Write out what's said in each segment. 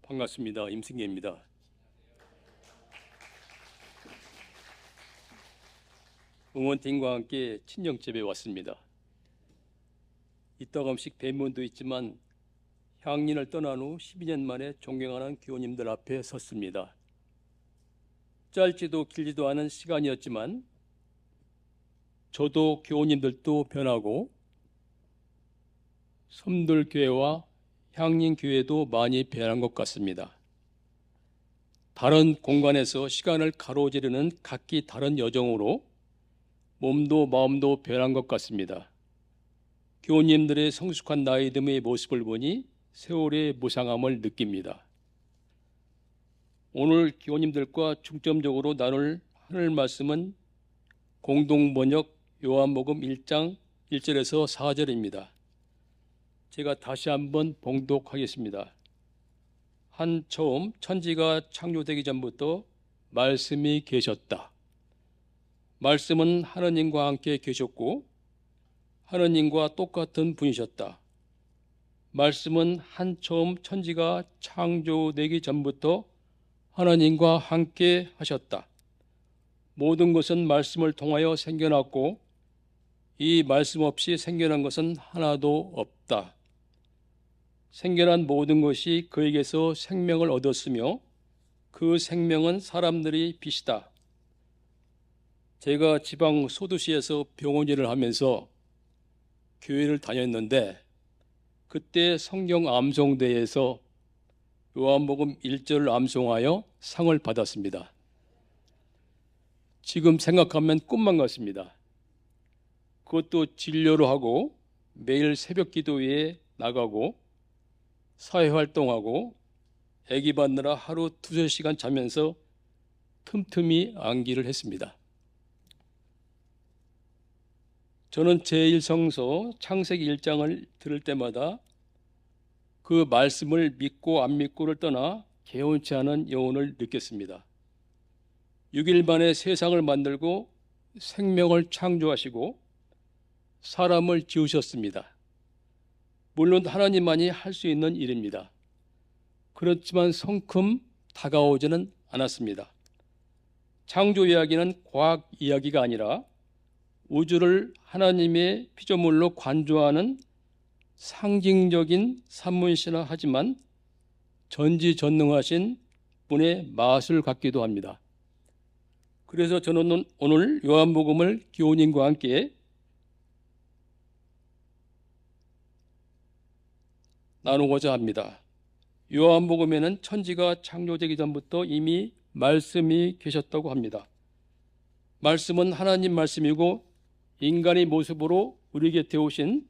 반갑습니다. 임승기입니다. 응원팀과 함께 친정집에 왔습니다. 이따금씩 뵌분도 있지만 향린을 떠난 후 12년 만에 존경하는 교우님들 앞에 섰습니다. 짧지도 길지도 않은 시간이었지만 저도 교우님들도 변하고 섬돌교회와 향린교회도 많이 변한 것 같습니다. 다른 공간에서 시간을 가로지르는 각기 다른 여정으로 몸도 마음도 변한 것 같습니다. 교우님들의 성숙한 나이듦의 모습을 보니 세월의 무상함을 느낍니다. 오늘 교우님들과 중점적으로 나눌 하늘 말씀은 공동번역 요한복음 1장 1절에서 4절입니다. 제가 다시 한번 봉독하겠습니다. 한 처음 천지가 창조되기 전부터 말씀이 계셨다. 말씀은 하느님과 함께 계셨고 하느님과 똑같은 분이셨다. 말씀은 한 처음 천지가 창조되기 전부터 하나님과 함께 하셨다. 모든 것은 말씀을 통하여 생겨났고 이 말씀 없이 생겨난 것은 하나도 없다. 생겨난 모든 것이 그에게서 생명을 얻었으며 그 생명은 사람들의 빛이다. 제가 지방 소도시에서 병원 일을 하면서 교회를 다녔는데 그때 성경 암송대회에서 요한복음 1절을 암송하여 상을 받았습니다. 지금 생각하면 꿈만 같습니다. 그것도 진료로 하고 매일 새벽 기도회에 나가고 사회활동하고 아기 받느라 하루 2-3시간 자면서 틈틈이 암기를 했습니다. 저는 제1성서 창세기 1장을 들을 때마다 그 말씀을 믿고 안 믿고를 떠나 개운치 않은 여운을 느꼈습니다. 6일 만에 세상을 만들고 생명을 창조하시고 사람을 지으셨습니다. 물론 하나님만이 할 수 있는 일입니다. 그렇지만 성큼 다가오지는 않았습니다. 창조 이야기는 과학 이야기가 아니라 우주를 하나님의 피조물로 관조하는 상징적인 산문이시나 하지만 전지전능하신 분의 마술 같기도 합니다. 그래서 저는 오늘 요한복음을 교우님과 함께 나누고자 합니다. 요한복음에는 천지가 창조되기 전부터 이미 말씀이 계셨다고 합니다. 말씀은 하나님 말씀이고 인간의 모습으로 우리 곁에 오신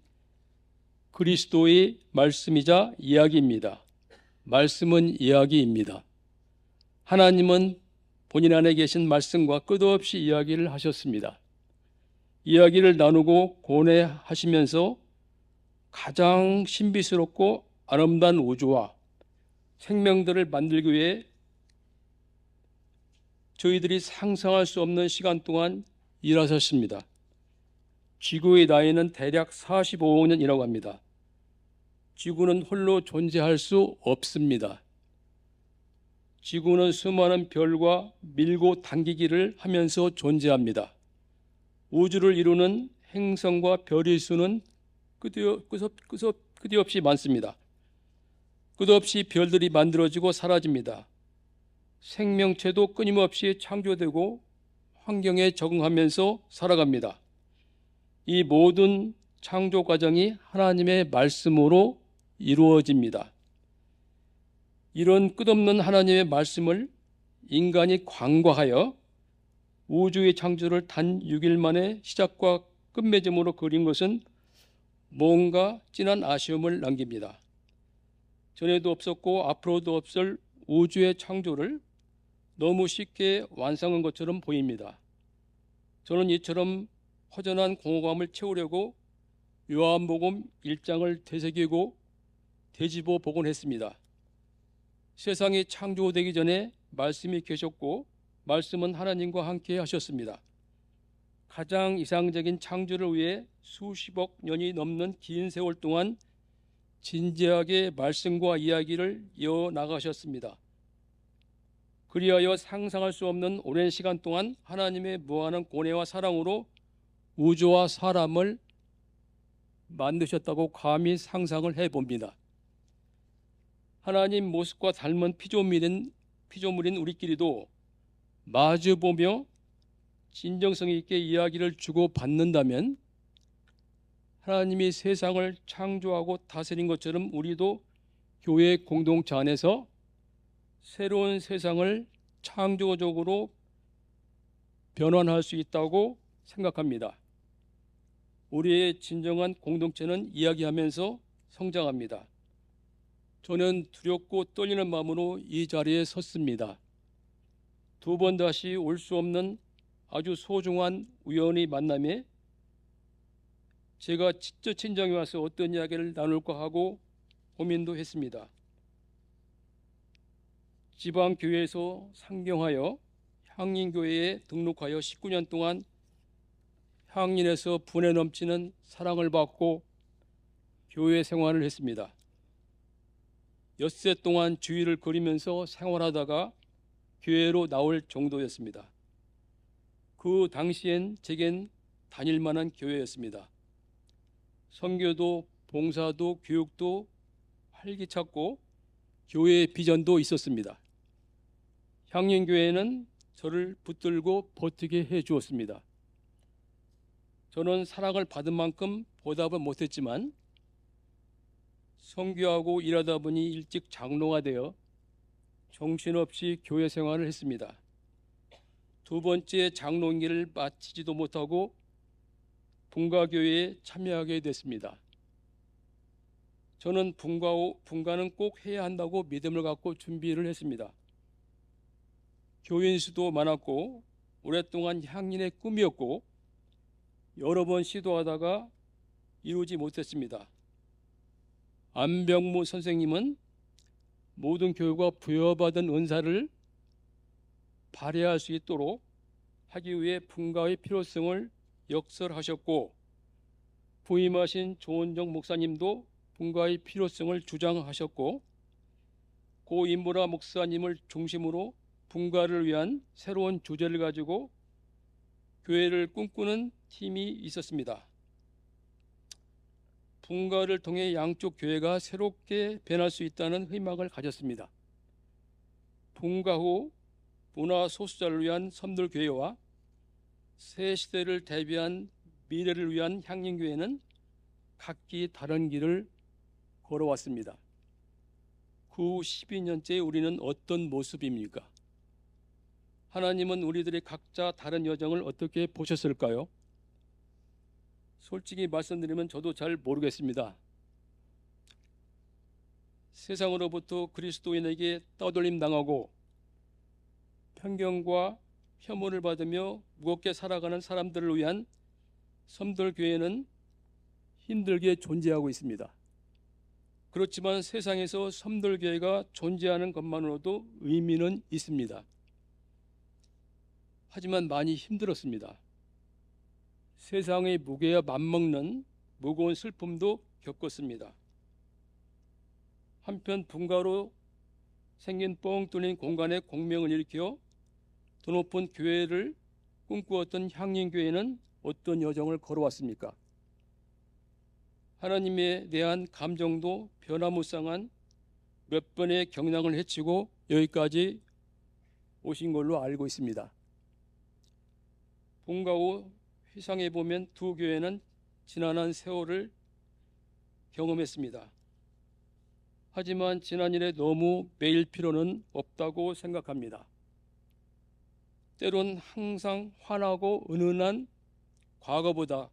그리스도의 말씀이자 이야기입니다. 말씀은 이야기입니다. 하나님은 본인 안에 계신 말씀과 끝없이 이야기를 하셨습니다. 이야기를 나누고 고뇌하시면서 가장 신비스럽고 아름다운 우주와 생명들을 만들기 위해 저희들이 상상할 수 없는 시간 동안 일하셨습니다. 지구의 나이는 대략 45억 년이라고 합니다. 지구는 홀로 존재할 수 없습니다. 지구는 수많은 별과 밀고 당기기를 하면서 존재합니다. 우주를 이루는 행성과 별의 수는 끝없이 많습니다. 끝없이 별들이 만들어지고 사라집니다. 생명체도 끊임없이 창조되고 환경에 적응하면서 살아갑니다. 이 모든 창조 과정이 하나님의 말씀으로 이루어집니다. 이런 끝없는 하나님의 말씀을 인간이 간과하여 우주의 창조를 단 6일 만에 시작과 끝맺음으로 그린 것은 뭔가 진한 아쉬움을 남깁니다. 전에도 없었고 앞으로도 없을 우주의 창조를 너무 쉽게 완성한 것처럼 보입니다. 저는 이처럼 허전한 공허감을 채우려고 요한복음 1장을 되새기고 되짚어 보곤 했습니다. 세상이 창조되기 전에 말씀이 계셨고 말씀은 하나님과 함께 하셨습니다. 가장 이상적인 창조를 위해 수십억 년이 넘는 긴 세월 동안 진지하게 말씀과 이야기를 이어나가셨습니다. 그리하여 상상할 수 없는 오랜 시간 동안 하나님의 무한한 고뇌와 사랑으로 우주와 사람을 만드셨다고 감히 상상을 해봅니다. 하나님 모습과 닮은 피조물인 우리끼리도 마주보며 진정성 있게 이야기를 주고받는다면 하나님이 세상을 창조하고 다스린 것처럼 우리도 교회 공동체 안에서 새로운 세상을 창조적으로 변환할 수 있다고 생각합니다. 우리의 진정한 공동체는 이야기하면서 성장합니다. 저는 두렵고 떨리는 마음으로 이 자리에 섰습니다. 두 번 다시 올 수 없는 아주 소중한 우연의 만남에 제가 직접 친정에 와서 어떤 이야기를 나눌까 하고 고민도 했습니다. 지방교회에서 상경하여 향린교회에 등록하여 19년 동안 향린에서 분에 넘치는 사랑을 받고 교회 생활을 했습니다. 엿새 동안 주일을 그리면서 생활하다가 교회로 나올 정도였습니다. 그 당시엔 제겐 다닐 만한 교회였습니다. 선교도 봉사도 교육도 활기찼고 교회의 비전도 있었습니다. 향린교회는 저를 붙들고 버티게 해주었습니다. 저는 사랑을 받은 만큼 보답은 못했지만 선교하고 일하다 보니 일찍 장로가 되어 정신없이 교회 생활을 했습니다. 두 번째 장로 임기를 마치지도 못하고 분가교회에 참여하게 됐습니다. 저는 분가는 꼭 해야 한다고 믿음을 갖고 준비를 했습니다. 교인 수도 많았고 오랫동안 향린의 꿈이었고 여러 번 시도하다가 이루지 못했습니다. 안병무 선생님은 모든 교회가 부여받은 은사를 발휘할 수 있도록 하기 위해 분가의 필요성을 역설하셨고 부임하신 조은정 목사님도 분가의 필요성을 주장하셨고 고 임보라 목사님을 중심으로 분가를 위한 새로운 주제를 가지고 교회를 꿈꾸는 팀이 있었습니다. 분가를 통해 양쪽 교회가 새롭게 변할 수 있다는 희망을 가졌습니다. 분가 후 문화 소수자를 위한 섬들교회와 새 시대를 대비한 미래를 위한 향린교회는 각기 다른 길을 걸어왔습니다. 그 12년째 우리는 어떤 모습입니까? 하나님은 우리들의 각자 다른 여정을 어떻게 보셨을까요? 솔직히 말씀드리면 저도 잘 모르겠습니다. 세상으로부터 그리스도인에게 떠돌림 당하고 편견과 혐오를 받으며 무겁게 살아가는 사람들을 위한 섬들교회는 힘들게 존재하고 있습니다. 그렇지만 세상에서 섬들교회가 존재하는 것만으로도 의미는 있습니다. 하지만 많이 힘들었습니다. 세상의 무게와 맞먹는 무거운 슬픔도 겪었습니다. 한편 분가로 생긴 뻥 뚫린 공간에 공명을 일으켜 더 높은 교회를 꿈꾸었던 향린교회는 어떤 여정을 걸어왔습니까? 하나님에 대한 감정도 변화무쌍한 몇 번의 경랑을 헤치고 여기까지 오신 걸로 알고 있습니다. 분가 후 회상해 보면 두 교회는 지난한 세월을 경험했습니다. 하지만 지난 일에 너무 매일 필요는 없다고 생각합니다. 때론 항상 환하고 은은한 과거보다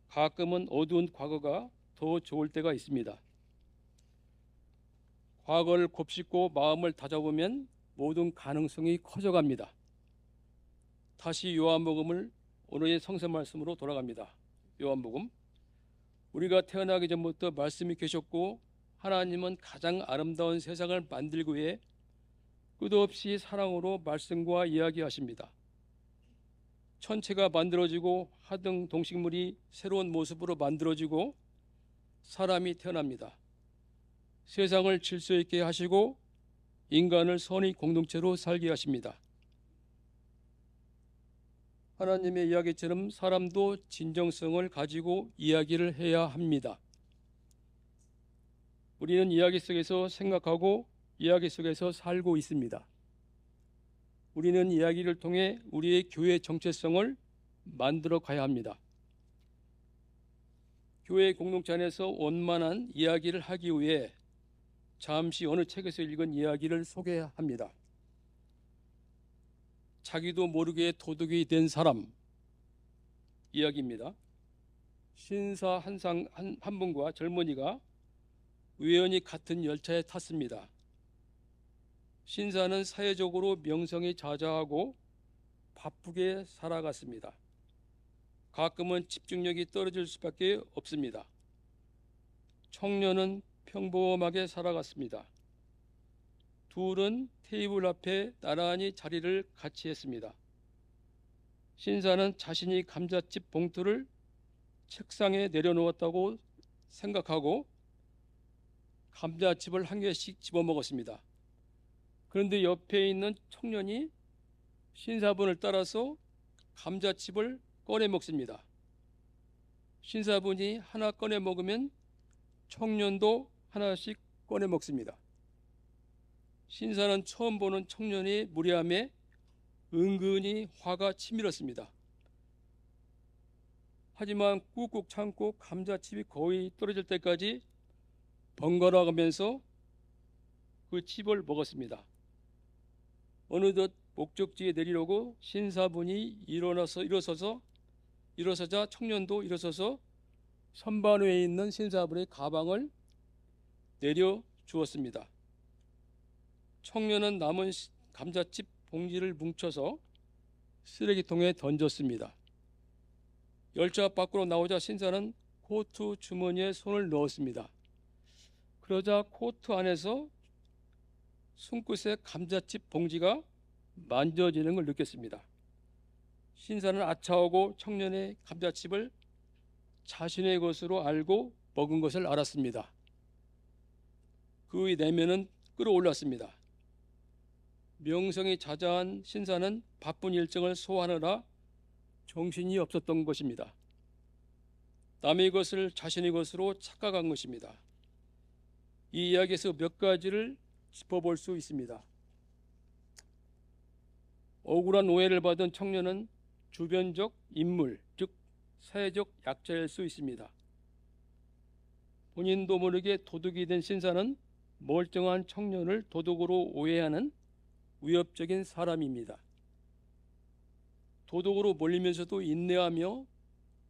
가끔은 어두운 과거가 더 좋을 때가 있습니다. 과거를 곱씹고 마음을 다잡으면 모든 가능성이 커져갑니다. 다시 요한복음을 오늘의 성서 말씀으로 돌아갑니다. 요한복음. 우리가 태어나기 전부터 말씀이 계셨고 하나님은 가장 아름다운 세상을 만들기 위해 끝없이 사랑으로 말씀과 이야기하십니다. 천체가 만들어지고 하등 동식물이 새로운 모습으로 만들어지고 사람이 태어납니다. 세상을 질서 있게 하시고 인간을 선의 공동체로 살게 하십니다. 하나님의 이야기처럼 사람도 진정성을 가지고 이야기를 해야 합니다. 우리는 이야기 속에서 생각하고 이야기 속에서 살고 있습니다. 우리는 이야기를 통해 우리의 교회 정체성을 만들어 가야 합니다. 교회 공동체 안에서 원만한 이야기를 하기 위해 잠시 어느 책에서 읽은 이야기를 소개합니다. 자기도 모르게 도둑이 된 사람 이야기입니다. 신사 한 분과 젊은이가 우연히 같은 열차에 탔습니다. 신사는 사회적으로 명성이 자자하고 바쁘게 살아갔습니다. 가끔은 집중력이 떨어질 수밖에 없습니다. 청년은 평범하게 살아갔습니다. 둘은 테이블 앞에 나란히 자리를 같이 했습니다. 신사는 자신이 감자칩 봉투를 책상에 내려놓았다고 생각하고 감자칩을 한 개씩 집어먹었습니다. 그런데 옆에 있는 청년이 신사분을 따라서 감자칩을 꺼내 먹습니다. 신사분이 하나 꺼내 먹으면 청년도 하나씩 꺼내 먹습니다. 신사는 처음 보는 청년의 무례함에 은근히 화가 치밀었습니다. 하지만 꾹꾹 참고 감자칩이 거의 떨어질 때까지 번갈아 가면서 그 칩을 먹었습니다. 어느덧 목적지에 내리려고 신사분이 일어서자 청년도 일어서서 선반위에 있는 신사분의 가방을 내려 주었습니다. 청년은 남은 감자칩 봉지를 뭉쳐서 쓰레기통에 던졌습니다. 열차 밖으로 나오자 신사는 코트 주머니에 손을 넣었습니다. 그러자 코트 안에서 손끝에 감자칩 봉지가 만져지는 걸 느꼈습니다. 신사는 아차하고 청년의 감자칩을 자신의 것으로 알고 먹은 것을 알았습니다. 그의 내면은 끓어올랐습니다. 명성이 자자한 신사는 바쁜 일정을 소화하느라 정신이 없었던 것입니다. 남의 것을 자신의 것으로 착각한 것입니다. 이 이야기에서 몇 가지를 짚어볼 수 있습니다. 억울한 오해를 받은 청년은 주변적 인물, 즉 사회적 약자일 수 있습니다. 본인도 모르게 도둑이 된 신사는 멀쩡한 청년을 도둑으로 오해하는 위협적인 사람입니다. 도둑으로 몰리면서도 인내하며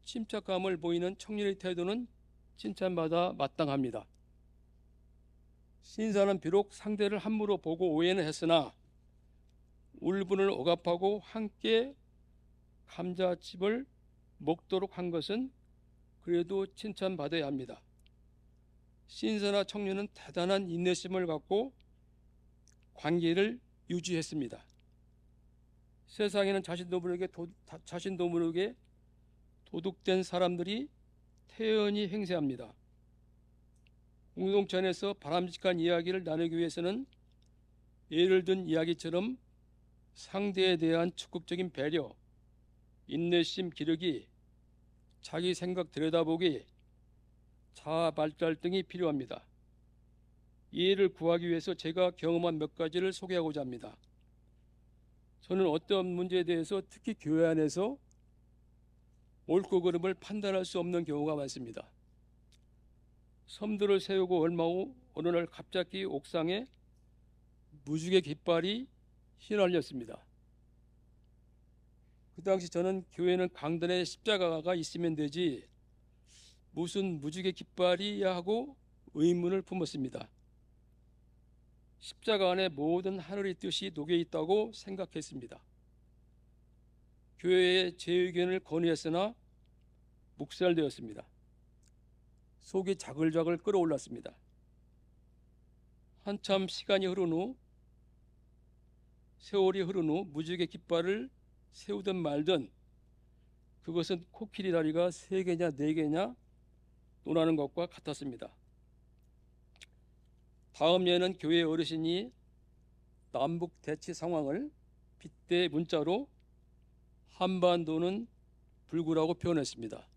침착함을 보이는 청년의 태도는 칭찬받아 마땅합니다. 신사는 비록 상대를 함부로 보고 오해는 했으나 울분을 억압하고 함께 감자칩을 먹도록 한 것은 그래도 칭찬받아야 합니다. 신사나 청년은 대단한 인내심을 갖고 관계를 유지했습니다. 세상에는 자신도 모르게 도둑된 사람들이 태연히 행세합니다. 공동체 안에서 바람직한 이야기를 나누기 위해서는 예를 든 이야기처럼 상대에 대한 적극적인 배려, 인내심 기르기, 자기 생각 들여다보기, 자아 발달 등이 필요합니다. 이해를 구하기 위해서 제가 경험한 몇 가지를 소개하고자 합니다. 저는 어떤 문제에 대해서 특히 교회 안에서 옳고 그름을 판단할 수 없는 경우가 많습니다. 섬들을 세우고 얼마 후 어느 날 갑자기 옥상에 무지개 깃발이 휘날렸습니다. 그 당시 저는 교회는 강단에 십자가가 있으면 되지 무슨 무지개 깃발이야 하고 의문을 품었습니다. 십자가 안에 모든 하늘의 뜻이 녹여 있다고 생각했습니다. 교회에 제 의견을 건의했으나 묵살되었습니다. 속이 자글자글 끓어올랐습니다. 한참 세월이 흐른 후 무지개 깃발을 세우든 말든 그것은 코끼리 다리가 3개냐 4개냐 논하는 것과 같았습니다. 다음 예는 교회 어르신이 남북 대치 상황을 빗대 문자로 한반도는 불구라고 표현했습니다.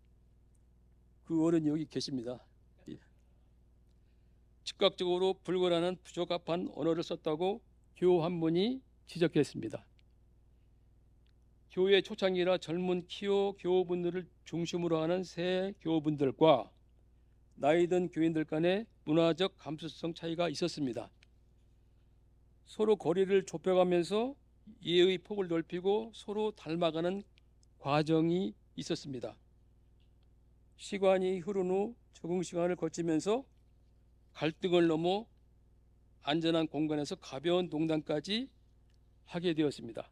그 어른이 여기 계십니다. 즉각적으로 불구라는 부적합한 언어를 썼다고 교우 한 분이 지적했습니다. 교회 초창기라 젊은 키오 교우분들을 중심으로 하는 새 교우분들과 나이 든 교인들 간의 문화적 감수성 차이가 있었습니다. 서로 거리를 좁혀가면서 이해의 폭을 넓히고 서로 닮아가는 과정이 있었습니다. 시간이 흐른 후 적응 시간을 거치면서 갈등을 넘어 안전한 공간에서 가벼운 농담까지 하게 되었습니다.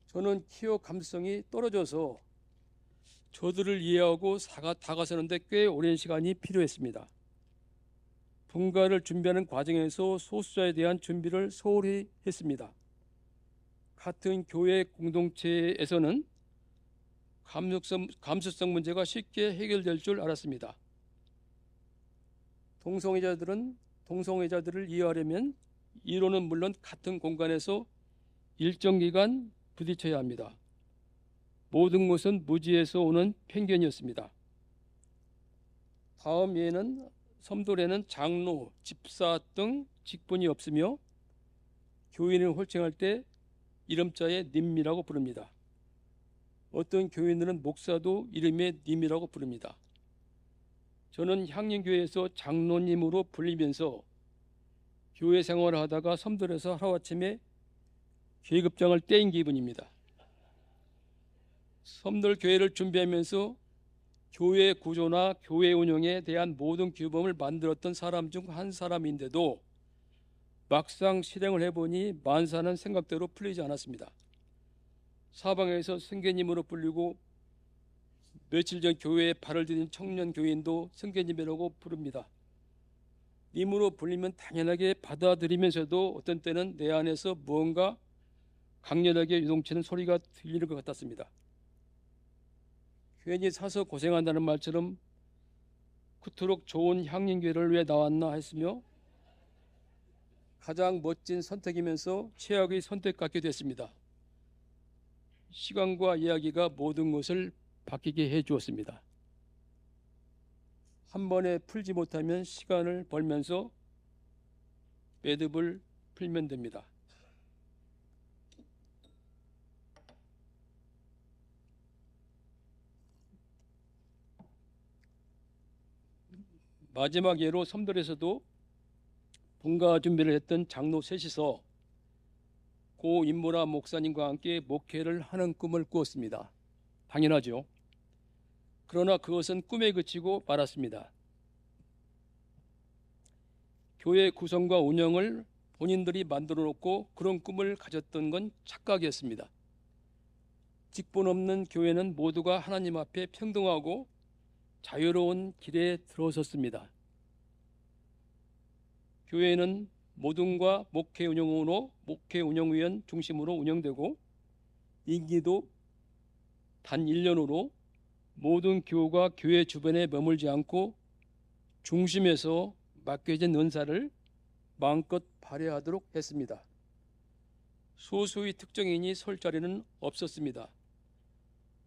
저는 키오 감수성이 떨어져서 저들을 이해하고 다가서는데 꽤 오랜 시간이 필요했습니다. 분가를 준비하는 과정에서 소수자에 대한 준비를 소홀히 했습니다. 같은 교회 공동체에서는 감수성 문제가 쉽게 해결될 줄 알았습니다. 동성애자들을 이해하려면 이론은 물론 같은 공간에서 일정 기간 부딪혀야 합니다. 모든 것은 무지에서 오는 편견이었습니다. 다음 예는 섬돌에는 장로, 집사 등 직분이 없으며 교인을 홀칭할 때 이름자에 님이라고 부릅니다. 어떤 교인들은 목사도 이름에 님이라고 부릅니다. 저는 향림교회에서 장로님으로 불리면서 교회 생활을 하다가 섬돌에서 하루아침에 계급장을 떼인 기분입니다. 섬돌 교회를 준비하면서 교회 구조나 교회 운영에 대한 모든 규범을 만들었던 사람 중 한 사람인데도 막상 실행을 해보니 만사는 생각대로 풀리지 않았습니다. 사방에서 선교님으로 불리고 며칠 전 교회에 발을 들인 청년 교인도 선교님이라고 부릅니다. 님으로 불리면 당연하게 받아들이면서도 어떤 때는 내 안에서 무언가 강렬하게 유동치는 소리가 들리는 것 같았습니다. 괜히 사서 고생한다는 말처럼 그토록 좋은 향림교회를 왜 나왔나 했으며 가장 멋진 선택이면서 최악의 선택 같게 됐습니다. 시간과 이야기가 모든 것을 바뀌게 해주었습니다. 한 번에 풀지 못하면 시간을 벌면서 매듭을 풀면 됩니다. 마지막 예로 섬돌에서도 분가 준비를 했던 장로 셋이서 고 임모라 목사님과 함께 목회를 하는 꿈을 꾸었습니다. 당연하죠. 그러나 그것은 꿈에 그치고 말았습니다. 교회 구성과 운영을 본인들이 만들어 놓고 그런 꿈을 가졌던 건 착각이었습니다. 직분 없는 교회는 모두가 하나님 앞에 평등하고 자유로운 길에 들어섰습니다. 교회는 모든과 목회 운영위원 중심으로 운영되고 임기도 단 1년으로 모든 교우가 교회 주변에 머물지 않고 중심에서 맡겨진 은사를 마음껏 발휘하도록 했습니다. 소수의 특정인이 설 자리는 없었습니다.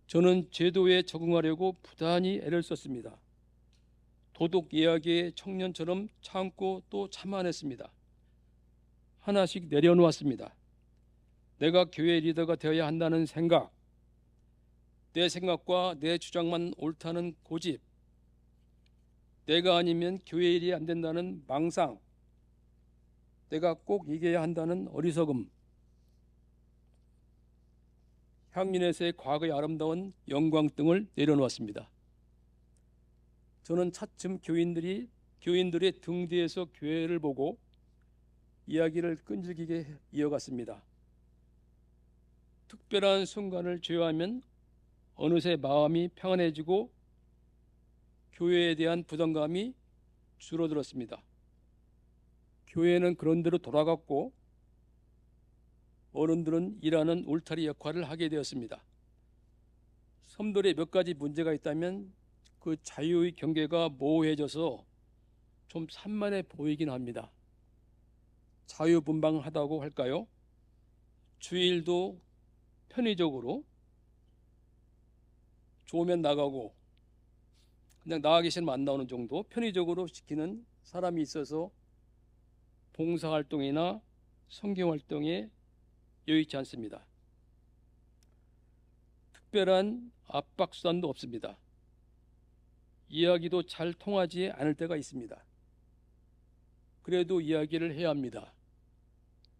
저는 제도에 적응하려고 부단히 애를 썼습니다. 도덕 이야기의 청년처럼 참고 또 참아냈습니다. 하나씩 내려놓았습니다. 내가 교회 리더가 되어야 한다는 생각, 내 생각과 내 주장만 옳다는 고집, 내가 아니면 교회 일이 안 된다는 망상, 내가 꼭 이겨야 한다는 어리석음, 향린에서의 과거의 아름다운 영광 등을 내려놓았습니다. 저는 차츰 교인들의 등 뒤에서 교회를 보고 이야기를 끈질기게 이어갔습니다. 특별한 순간을 제외하면 어느새 마음이 평안해지고 교회에 대한 부담감이 줄어들었습니다. 교회는 그런 대로 돌아갔고 어른들은 일하는 울타리 역할을 하게 되었습니다. 섬돌에 몇 가지 문제가 있다면 그 자유의 경계가 모호해져서 좀 산만해 보이긴 합니다. 자유분방하다고 할까요? 주일도 편의적으로 좋으면 나가고 그냥 나가 계시면 안 나오는 정도 편의적으로 지키는 사람이 있어서 봉사활동이나 성경활동에 여의치 않습니다. 특별한 압박수단도 없습니다. 이야기도 잘 통하지 않을 때가 있습니다. 그래도 이야기를 해야 합니다.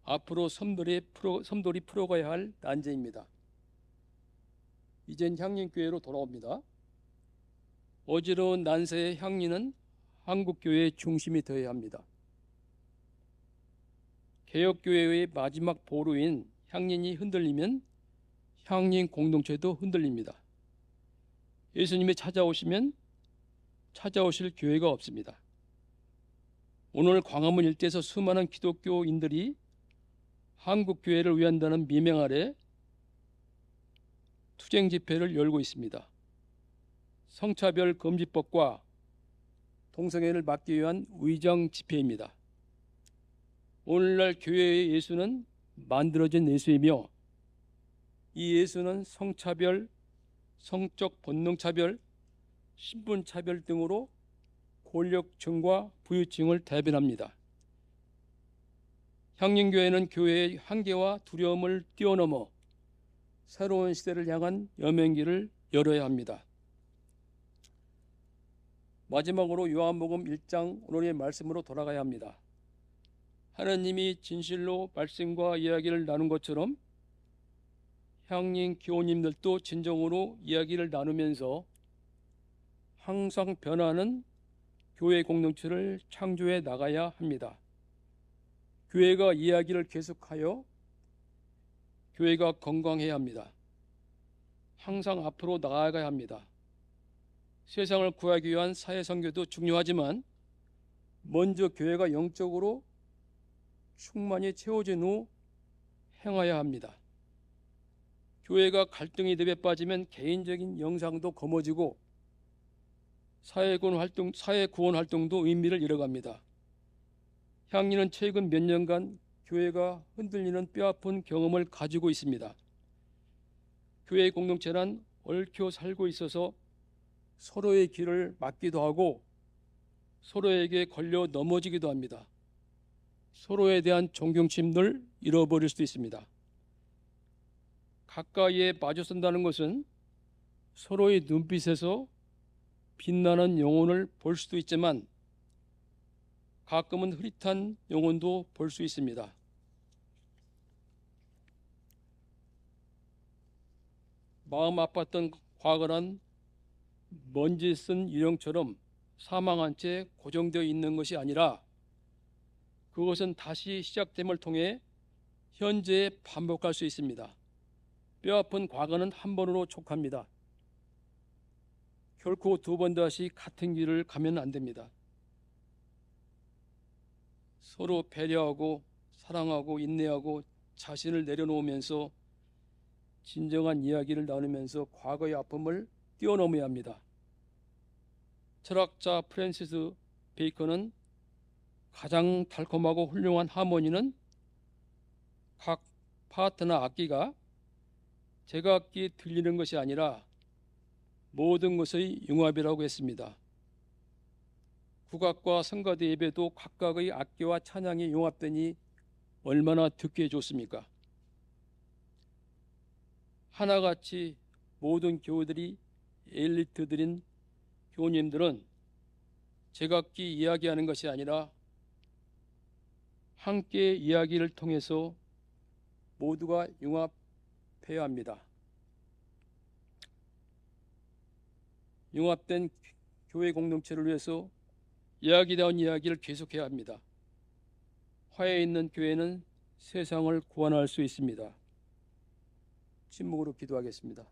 앞으로 섬돌이 풀어가야 할 난제입니다. 이젠 향림교회로 돌아옵니다. 어지러운 난세의 향리는 한국교회의 중심이 되어야 합니다. 개혁교회의 마지막 보루인 향린이 흔들리면 향린 공동체도 흔들립니다. 예수님이 찾아오시면 찾아오실 교회가 없습니다. 오늘 광화문 일대에서 수많은 기독교인들이 한국교회를 위한다는 미명 아래 투쟁 집회를 열고 있습니다. 성차별 금지법과 동성애를 막기 위한 위장 집회입니다. 오늘날 교회의 예수는 만들어진 예수이며 이 예수는 성차별, 성적 본능차별, 신분차별 등으로 권력층과 부유층을 대변합니다. 향림교회는 교회의 한계와 두려움을 뛰어넘어 새로운 시대를 향한 여명길을 열어야 합니다. 마지막으로 요한복음 1장 오늘의 말씀으로 돌아가야 합니다. 하나님이 진실로 말씀과 이야기를 나눈 것처럼 향림 교우님들도 진정으로 이야기를 나누면서 항상 변하는 교회 공동체를 창조해 나가야 합니다. 교회가 이야기를 계속하여 교회가 건강해야 합니다. 항상 앞으로 나아가야 합니다. 세상을 구하기 위한 사회 선교도 중요하지만 먼저 교회가 영적으로 충만히 채워진 후 행해야 합니다. 교회가 갈등이 늪에 빠지면 개인적인 영상도 거머쥐고 사회 구원 활동도 의미를 잃어갑니다. 향리는 최근 몇 년간 교회가 흔들리는 뼈아픈 경험을 가지고 있습니다. 교회 공동체란 얽혀 살고 있어서 서로의 길을 막기도 하고 서로에게 걸려 넘어지기도 합니다. 서로에 대한 존경심을 잃어버릴 수도 있습니다. 가까이에 마주선다는 것은 서로의 눈빛에서 빛나는 영혼을 볼 수도 있지만 가끔은 흐릿한 영혼도 볼 수 있습니다. 마음 아팠던 과거란 먼지 쓴 유령처럼 사망한 채 고정되어 있는 것이 아니라 그것은 다시 시작됨을 통해 현재에 반복할 수 있습니다. 뼈아픈 과거는 한 번으로 족합니다. 결코 두 번 다시 같은 길을 가면 안 됩니다. 서로 배려하고 사랑하고 인내하고 자신을 내려놓으면서 진정한 이야기를 나누면서 과거의 아픔을 뛰어넘어야 합니다. 철학자 프랜시스 베이컨은 가장 달콤하고 훌륭한 하모니는 각 파트너 악기가 제각기 들리는 것이 아니라 모든 것의 융합이라고 했습니다. 국악과 성가대 예배도 각각의 악기와 찬양이 융합되니 얼마나 듣기에 좋습니까? 하나같이 모든 교우들이 엘리트들인 교우님들은 제각기 이야기하는 것이 아니라 함께 이야기를 통해서 모두가 융합해야 합니다. 융합된 교회 공동체를 위해서 이야기다운 이야기를 계속해야 합니다. 화해 있는 교회는 세상을 구원할 수 있습니다. 침묵으로 기도하겠습니다.